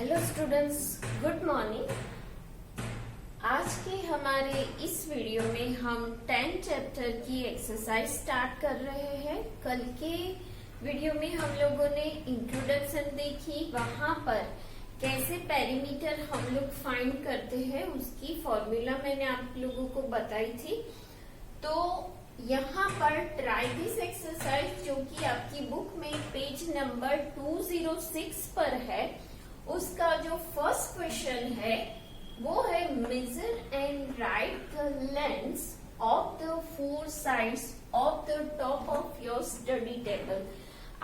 Hello students, good morning. आज के हमारे इस वीडियो में हम 10 चैप्टर की एक्सरसाइज स्टार्ट कर रहे हैं। कल के वीडियो में हम लोगों ने इंट्रोडक्शन देखी, वहां पर कैसे पेरीमीटर हम लोग फाइंड करते हैं उसकी फॉर्मूला मैंने आप लोगों को बताई थी। तो यहाँ पर ट्राई दिस एक्सरसाइज जो कि आपकी बुक में पेज नंबर 206 पर है, उसका जो फर्स्ट क्वेश्चन है वो है measure and write the lengths of the four sides of the top of your study table.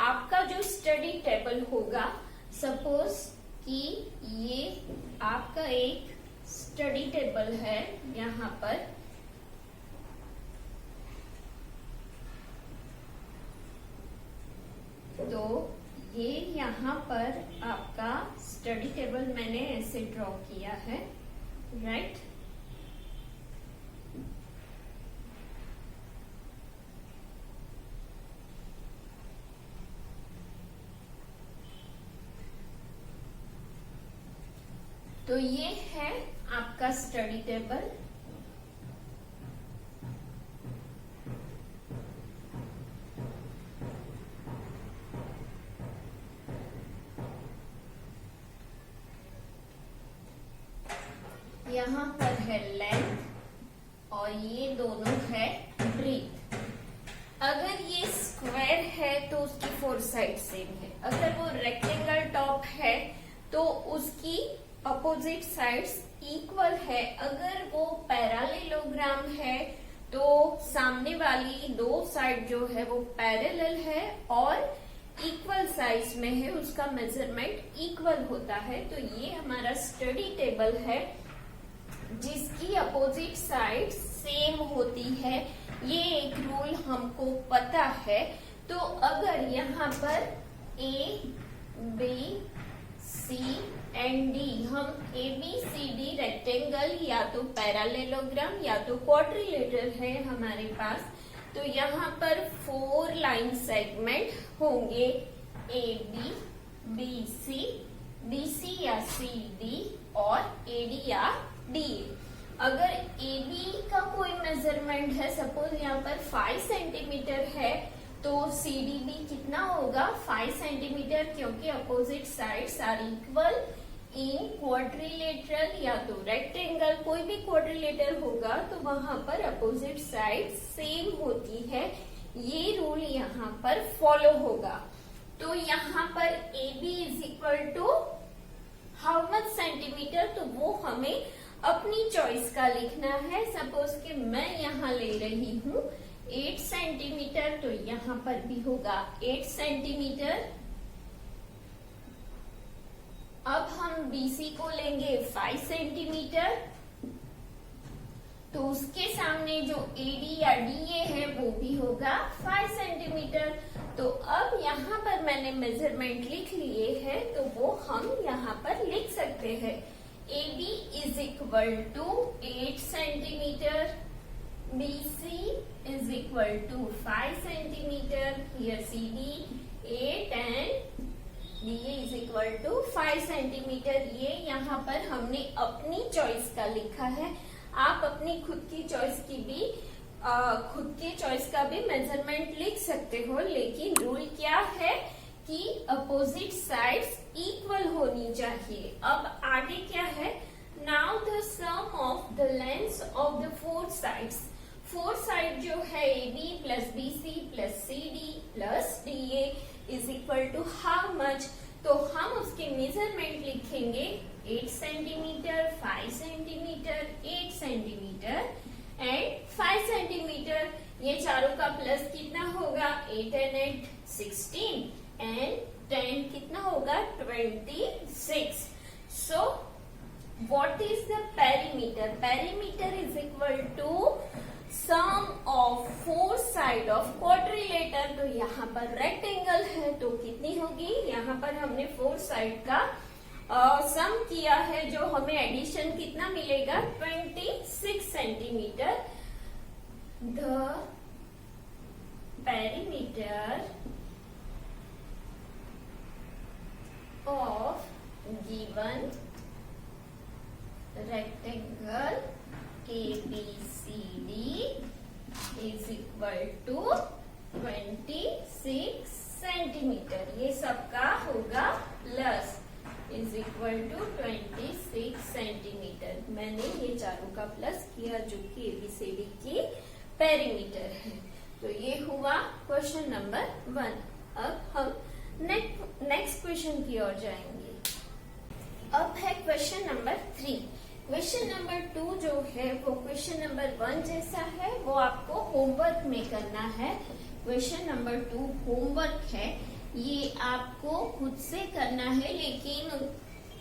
आपका जो स्टडी टेबल होगा, सपोज कि ये आपका एक स्टडी टेबल है यहाँ पर, तो ये यहाँ पर आपका स्टडी टेबल मैंने ऐसे ड्रॉ किया है, राइट। तो ये है आपका स्टडी टेबल। यहाँ पर है लेंथ और ये दोनों है ब्रीथ। अगर ये स्क्वायर है तो उसकी फोर साइड सेम है। अगर वो रेक्टेंगल टॉप है तो उसकी अपोजिट साइड्स इक्वल है। अगर वो पैरेललोग्राम है तो सामने वाली दो साइड जो है वो पैरेलल है और इक्वल साइज में है, उसका मेजरमेंट इक्वल होता है। तो ये हमारा स्टडी टेबल है जिसकी अपोजिट साइड सेम होती है। ये एक रूल हमको पता है। तो अगर यहाँ पर A B C and D, हम A B C D rectangle या तो पैरेललोग्राम या तो क्वाड्रिलेटरल है हमारे पास, तो यहाँ पर फोर लाइन सेगमेंट होंगे, ए बी सी या सी डी और ए डी या डी। अगर ए बी का कोई मेजरमेंट है, सपोज यहाँ पर 5 सेंटीमीटर है, तो सी डी बी कितना होगा 5 सेंटीमीटर, क्योंकि opposite sides are equal in quadrilateral या तो रेक्टेंगल। कोई भी क्वाड्रिलेटरल होगा तो वहां पर अपोजिट साइड सेम होती है। ये रूल यहाँ पर फॉलो होगा। तो यहाँ पर A B is equal to how much centimetre, तो वो हमें अपनी चॉइस का लिखना है। सपोज कि मैं यहाँ ले रही हूँ 8 सेंटीमीटर, तो यहाँ पर भी होगा 8 सेंटीमीटर। अब हम BC को लेंगे 5 सेंटीमीटर, तो उसके सामने जो AD या DA है वो भी होगा 5 सेंटीमीटर। तो अब यहाँ पर मैंने मेजरमेंट लिख लिए हैं, तो वो हम यहाँ पर लिख सकते हैं। AB is equal to 8 centimeter, BC is equal to 5 centimeter, here CD 8 and DA is equal to 5 centimeter। ये यहाँ पर हमने अपनी चॉइस का लिखा है। आप अपनी खुद की चॉइस का भी मेजरमेंट लिख सकते हो, लेकिन रूल क्या है कि अपोजिट साइड्स इक्वल होनी चाहिए। अब आगे क्या है, now the sum of the lengths of the four sides. Four side जो है A B plus B C plus C D plus D A is equal to how much, तो हम उसके मेजरमेंट लिखेंगे 8 centimetre, 5 centimetre, 8 centimetre and 5 centimetre. ये चारों का plus कितना होगा, 8 and 8 16 एंड 10 कितना होगा 26। So what is the perimeter? Perimeter is equal to sum of four side of quadrilateral. तो यहाँ पर रेक्टेंगल है तो कितनी होगी, यहाँ पर हमने फोर साइड का सम किया है, जो हमें एडिशन कितना मिलेगा 26 centimetre. The perimeter of given given rectangle ABCD is equal to 26 centimetre. ये सबका होगा plus is equal to 26 centimetre. मैंने ये चारों का प्लस किया जो कि एबीसीडी की पेरीमीटर है। तो ये हुआ क्वेश्चन नंबर 1। अब हम नेक्स्ट क्वेश्चन की ओर जाएंगे। अब है क्वेश्चन नंबर 3। क्वेश्चन नंबर 2 जो है वो क्वेश्चन नंबर 1 जैसा है, वो आपको होमवर्क में करना है। क्वेश्चन नंबर 2 होमवर्क है, ये आपको खुद से करना है, लेकिन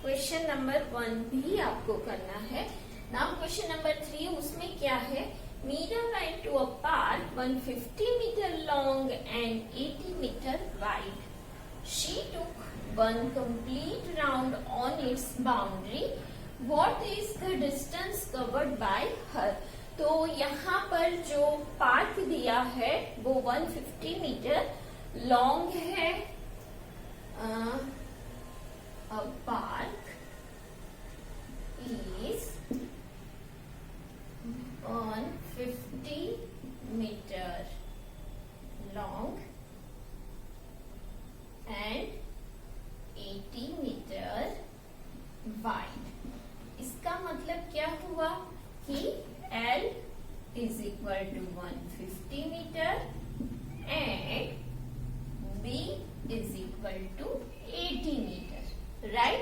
क्वेश्चन नंबर 1 भी आपको करना है। नाउ क्वेश्चन नंबर 3 उसमें क्या है, Meera went to a park 150 meter long and 80 meter wide. She took one complete round on its boundary. What is the distance covered by her? तो यहाँ पर जो पार्क दिया है वो 150 मीटर लॉन्ग है। A park is 150 meter long and 80 meter wide. इसका मतलब क्या हुआ कि L is equal to 150 meter and B is equal to 80 meter, right?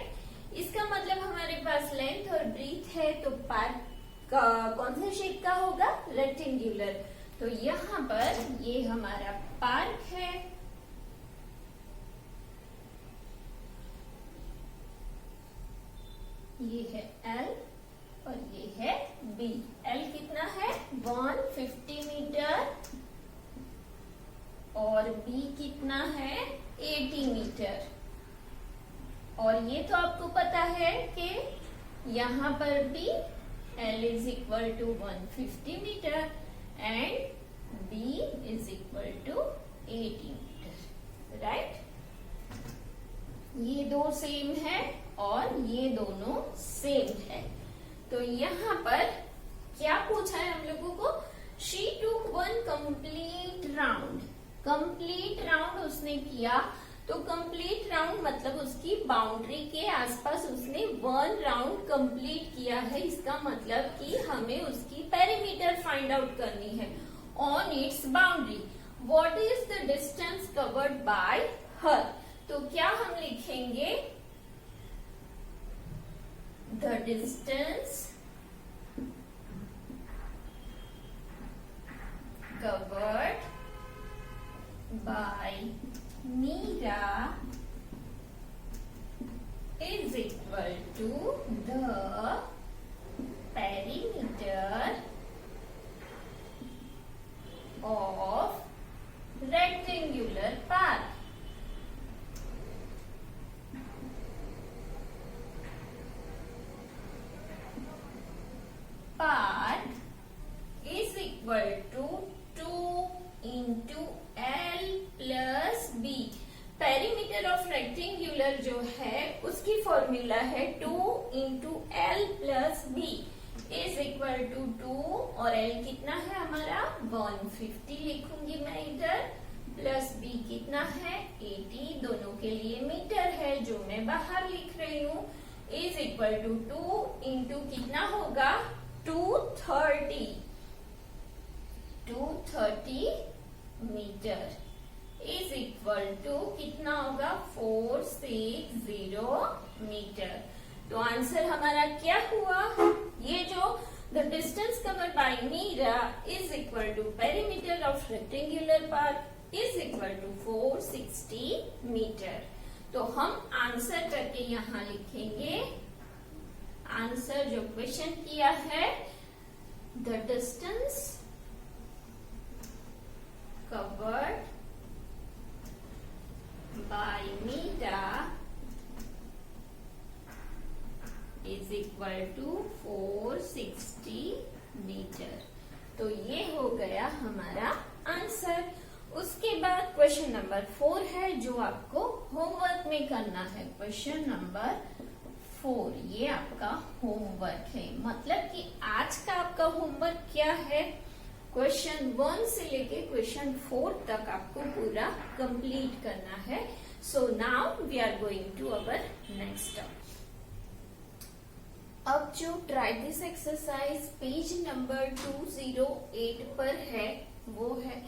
इसका मतलब हमारे पास लेंथ और ब्रीथ है, तो पार्क का कौन से शेप का होगा, रेक्टेंगुलर। तो यहाँ पर ये हमारा पार्क है, ये है L और ये है B। L कितना है 150 मीटर और B कितना है 80 मीटर। और ये तो आपको पता है कि यहाँ पर भी L is equal to 150 metre and B is equal to 80 metre, right? ये दो सेम है और ये दोनों सेम है। तो यहाँ पर क्या पूछा है हम लोगों को, शी टूक one complete round. Complete round उसने किया, तो कंप्लीट राउंड मतलब उसकी बाउंड्री के आसपास उसने 1 राउंड कंप्लीट किया है। इसका मतलब कि हमें उसकी पेरीमीटर फाइंड आउट करनी है on it's boundary. What is the distance covered bye हर? तो क्या हम लिखेंगे, the distance covered by Meera is equal to the perimeter of rectangular park. Part is equal to 2 into L plus B। Perimeter of rectangular जो है उसकी formula है 2 into L plus B is equal to 2 और L कितना है हमारा 150 लिखूंगी मैं इधर, प्लस B कितना है 80, दोनों के लिए मीटर है जो मैं बाहर लिख रही हूँ, इज इक्वल टू 2 इंटू कितना होगा 230 मीटर इज इक्वल टू कितना होगा 460 मीटर। तो आंसर हमारा क्या हुआ, ये जो the distance covered by Meera is equal to perimeter of rectangular park is equal to 460 metre. तो हम आंसर करके यहाँ लिखेंगे, आंसर जो क्वेश्चन किया है, the distance covered by Meera is equal to 460 metre. तो ये हो गया हमारा आंसर। उसके बाद क्वेश्चन नंबर 4 है जो आपको होमवर्क में करना है। क्वेश्चन नंबर 4 ये आपका होमवर्क है। मतलब कि आज का आपका होमवर्क क्या है, क्वेश्चन 1 से लेके क्वेश्चन 4 तक आपको पूरा कंप्लीट करना है। So now we are going to our next topic. अब जो try this exercise page number 208 पर है वो है,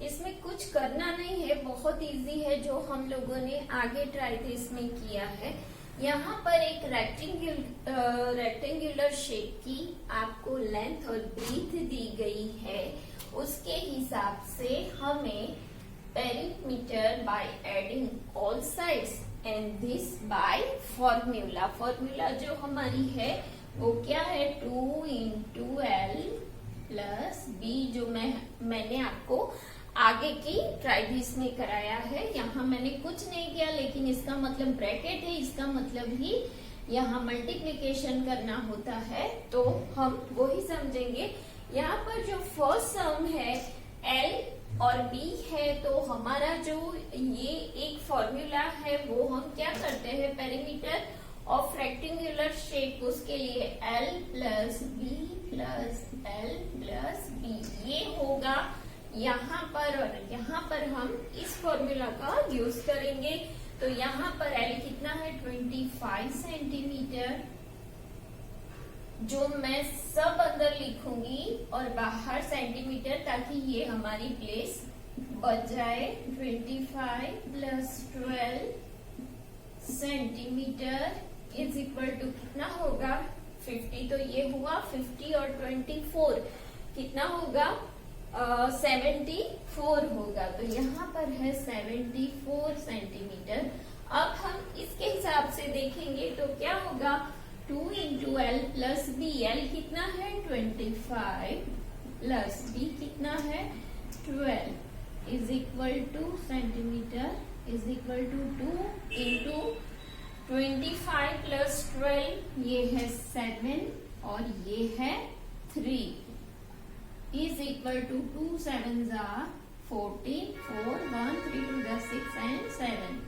इसमें कुछ करना नहीं है, बहुत इजी है जो हम लोगों ने आगे ट्राई दिस में किया है। यहाँ पर एक रेक्टेंगुलर शेप की आपको लेंथ और ब्रीथ दी गई है, उसके हिसाब से हमें perimeter by adding all sides and this by formula जो हमारी है वो क्या है 2 into L प्लस B, जो मैंने आपको आगे की ट्राई दिस में कराया है। यहाँ मैंने कुछ नहीं किया, लेकिन इसका मतलब ब्रैकेट है, इसका मतलब ही यहाँ मल्टीप्लिकेशन करना होता है, तो हम वो ही समझेंगे। यहाँ पर जो फर्स्ट सम है L और B है, तो हमारा जो ये एक फॉर्मूला है वो हम क्या करते हैं, पेरीमीटर ऑफ रेक्टेंगुलर शेप, उसके लिए L plus B plus L plus B ये होगा यहाँ पर, और यहाँ पर हम इस फॉर्मूला का यूज करेंगे। तो यहाँ पर L कितना है 25 सेंटीमीटर, जो मैं सब अंदर लिखूंगी और बाहर सेंटीमीटर, ताकि ये हमारी प्लेस बच जाए। 25 plus 12 centimetre is equal to कितना होगा 50, तो ये हुआ 50 और 24 कितना होगा 74 होगा। तो यहाँ पर है 74 सेंटीमीटर। अब हम इसके हिसाब से देखेंगे तो क्या होगा 2 into L plus B, L कितना है 25 प्लस B कितना है 12 is equal to centimetre is equal to 2 into 25 plus 12 ये है 7 और ये है 3 is equal to 2 7s are 14 4 1 3 2 6 and 7।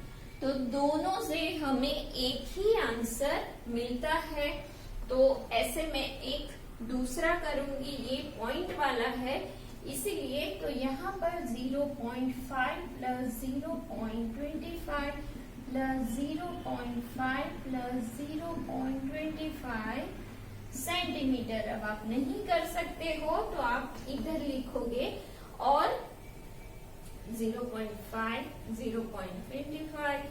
तो दोनों से हमें एक ही आंसर मिलता है। तो ऐसे मैं एक दूसरा करूंगी, ये पॉइंट वाला है इसीलिए, तो यहाँ पर 0.5 प्लस 0.25 प्लस 0.5 प्लस 0.25 सेंटीमीटर। अब आप नहीं कर सकते हो तो आप इधर लिखोगे, और 0.5 0.25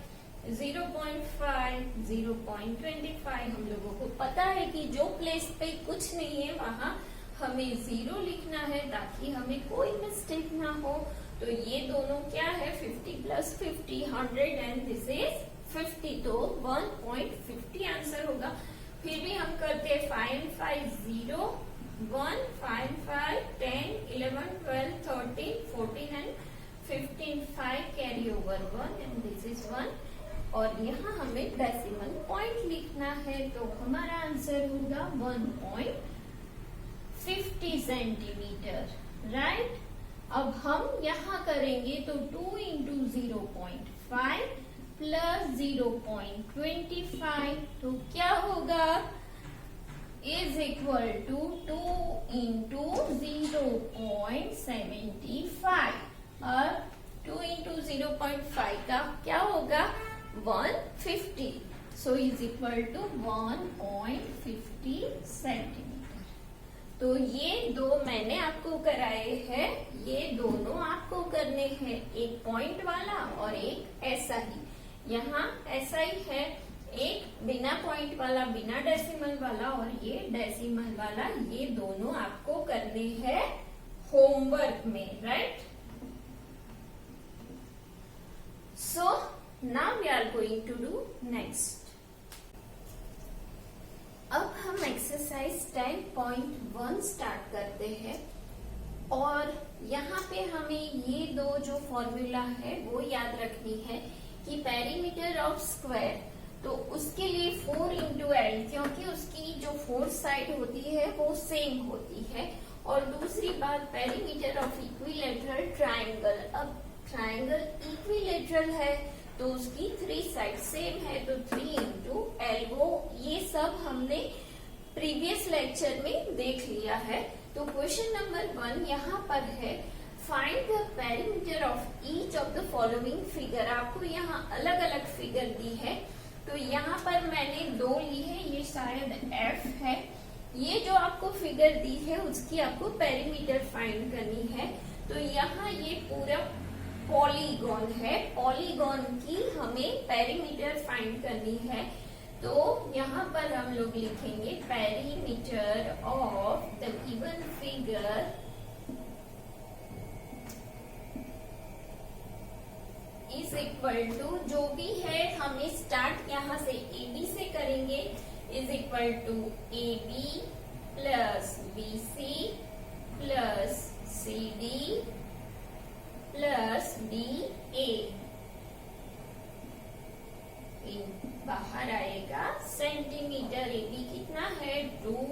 0.5 0.25 हम लोगों को पता है कि जो प्लेस पे कुछ नहीं है वहां हमें 0 लिखना है, ताकि हमें कोई मिस्टेक ना हो। तो ये दोनों क्या है 50 प्लस 50 100 एंड दिस इज 50, तो 1.50 आंसर होगा। फिर भी हम करते हैं 5 5 0 1 5 5 10 11 12 13 14 and 15 5 carry over 1 and this is 1, और यहाँ हमें डेसिमल पॉइंट लिखना है। तो हमारा आंसर होगा 1.50 सेंटीमीटर, राइट। अब हम यहाँ करेंगे तो 2 into 0.5 प्लस 0.25, तो क्या होगा इज इक्वल टू 2 into 0.75, और 2 into 0.5 का क्या होगा 150, so is equal to 1.50 centimetre. तो ये दो मैंने आपको कराए हैं, ये दोनों आपको करने हैं, एक पॉइंट वाला और एक ऐसा ही। यहाँ ऐसा ही है, एक बिना पॉइंट वाला बिना डेसिमल वाला और ये डेसिमल वाला, ये दोनों आपको करने हैं होमवर्क में, right. So now we are going to do next. अब हम एक्सरसाइज 10.1 स्टार्ट करते हैं, और यहाँ पे हमें ये दो जो फॉर्मूला है वो याद रखनी है कि पेरीमीटर ऑफ स्क्वायर, तो उसके लिए 4 into L, क्योंकि उसकी जो 4 साइड होती है वो सेम होती है। और दूसरी बात पेरीमीटर ऑफ इक्विलेटरल ट्राइंगल, अब ट्राइंगल इक्विलेटरल है तो उसकी 3 साइड सेम है, तो 3 into L, वो ये सब हमने प्रीवियस लेक्चर में देख लिया है। तो क्वेश्चन नंबर 1 यहाँ पर है, find the perimeter of each of the following figure. आपको यहाँ अलग अलग फिगर दी है, तो यहाँ पर मैंने 2 ली है, ये शायद F है। ये जो आपको फिगर दी है उसकी आपको पेरीमीटर फाइंड करनी है। तो यहाँ ये पूरा पॉलीगॉन है, पॉलीगॉन की हमें पेरीमीटर फाइंड करनी है। तो यहाँ पर हम लोग लिखेंगे perimeter of the given figure is equal to, जो भी है हमें स्टार्ट यहाँ से AB से करेंगे, is equal to AB plus BC plus CD plus DA। बाहर आएगा सेंटीमीटर। AB कितना है 2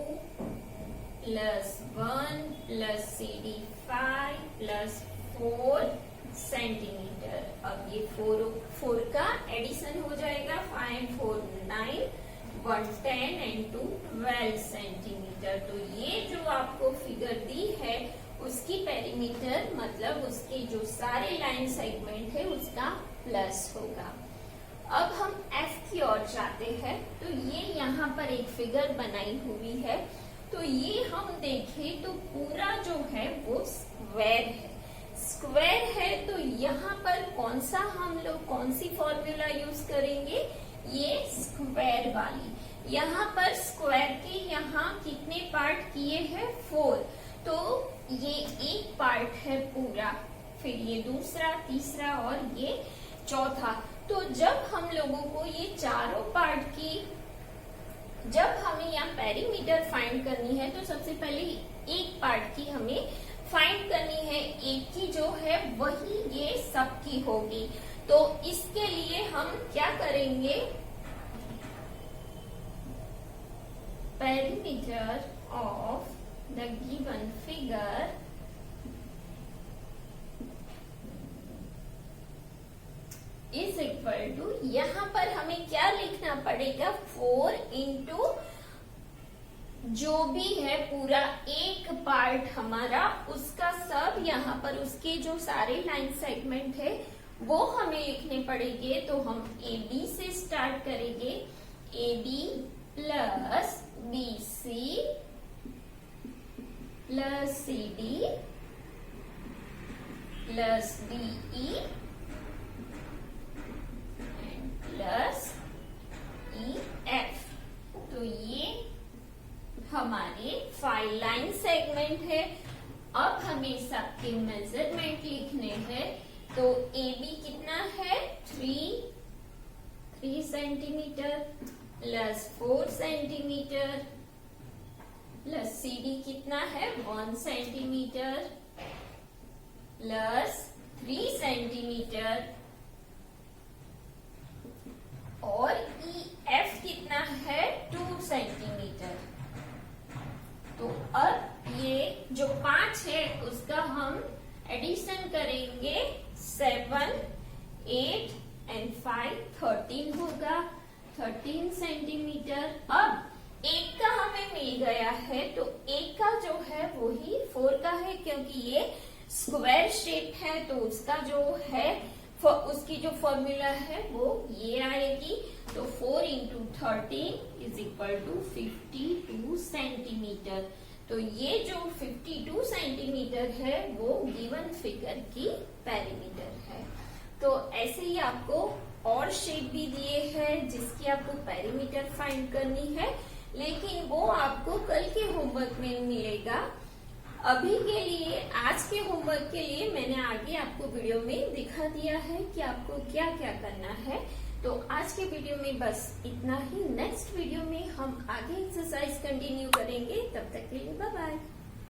plus 1 plus CD 5 plus 4 centimetre. अब ये 4 का एडिशन हो जाएगा, 5 4 9 1 10 एंड 2 12 सेंटीमीटर। तो ये जो आपको फिगर दी है उसकी पेरीमीटर मतलब उसके जो सारे लाइन सेगमेंट है उसका प्लस होगा। अब हम F की ओर जाते हैं। तो ये यहाँ पर एक फिगर बनाई हुई है, तो ये हम देखें तो पूरा जो है वो स्क्वायर है। स्क्वायर है तो यहाँ पर कौन सा हम लोग कौन सी फॉर्मूला यूज करेंगे, ये स्क्वायर वाली। यहाँ पर स्क्वायर के यहाँ कितने पार्ट किए हैं 4, तो ये एक पार्ट है पूरा, फिर ये दूसरा, तीसरा और ये चौथा। तो जब हम लोगों को ये चारों पार्ट की, जब हमें यहाँ पेरीमीटर फाइंड करनी है तो सबसे पहले एक पार्ट की हमें फाइंड करनी है। एक की जो है वही ये सबकी होगी। तो इसके लिए हम क्या करेंगे, perimeter of the given figure is equal to, यहाँ पर हमें क्या लिखना पड़ेगा 4 इंटू जो भी है पूरा एक पार्ट हमारा उसका सब, यहाँ पर उसके जो सारे लाइन सेगमेंट है वो हमें लिखने पड़ेंगे। तो हम AB से स्टार्ट करेंगे, AB plus BC plus CD plus DE plus EF। तो ये हमारे 5 लाइन सेगमेंट है। अब हमें सबके मेजरमेंट लिखने हैं। तो AB कितना है 3 centimetre plus 4 centimetre plus CD कितना है 1 सेंटीमीटर प्लस 3 सेंटीमीटर और EF कितना है 2 सेंटीमीटर। तो अब ये जो 5 है उसका हम एडिशन करेंगे, 7 8 एंड 5 13 होगा, 13 सेंटीमीटर। अब एक का हमें मिल गया है, तो एक का जो है वही 4 का है, क्योंकि ये स्क्वायर शेप है तो उसका जो है उसकी जो फॉर्मूला है वो ये आएगी। तो 4 into 13 is equal to 52 centimetre. तो ये जो 52 सेंटीमीटर है वो गिवन फिगर की पेरीमीटर है। तो ऐसे ही आपको और शेप भी दिए हैं जिसकी आपको पेरीमीटर फाइंड करनी है, लेकिन वो आपको कल के होमवर्क में मिलेगा। अभी के लिए, आज के होमवर्क के लिए मैंने आगे आपको वीडियो में दिखा दिया है कि आपको क्या क्या करना है। तो आज के वीडियो में बस इतना ही। नेक्स्ट वीडियो में हम आगे एक्सरसाइज कंटिन्यू करेंगे। तब तक के लिए बाय बाय।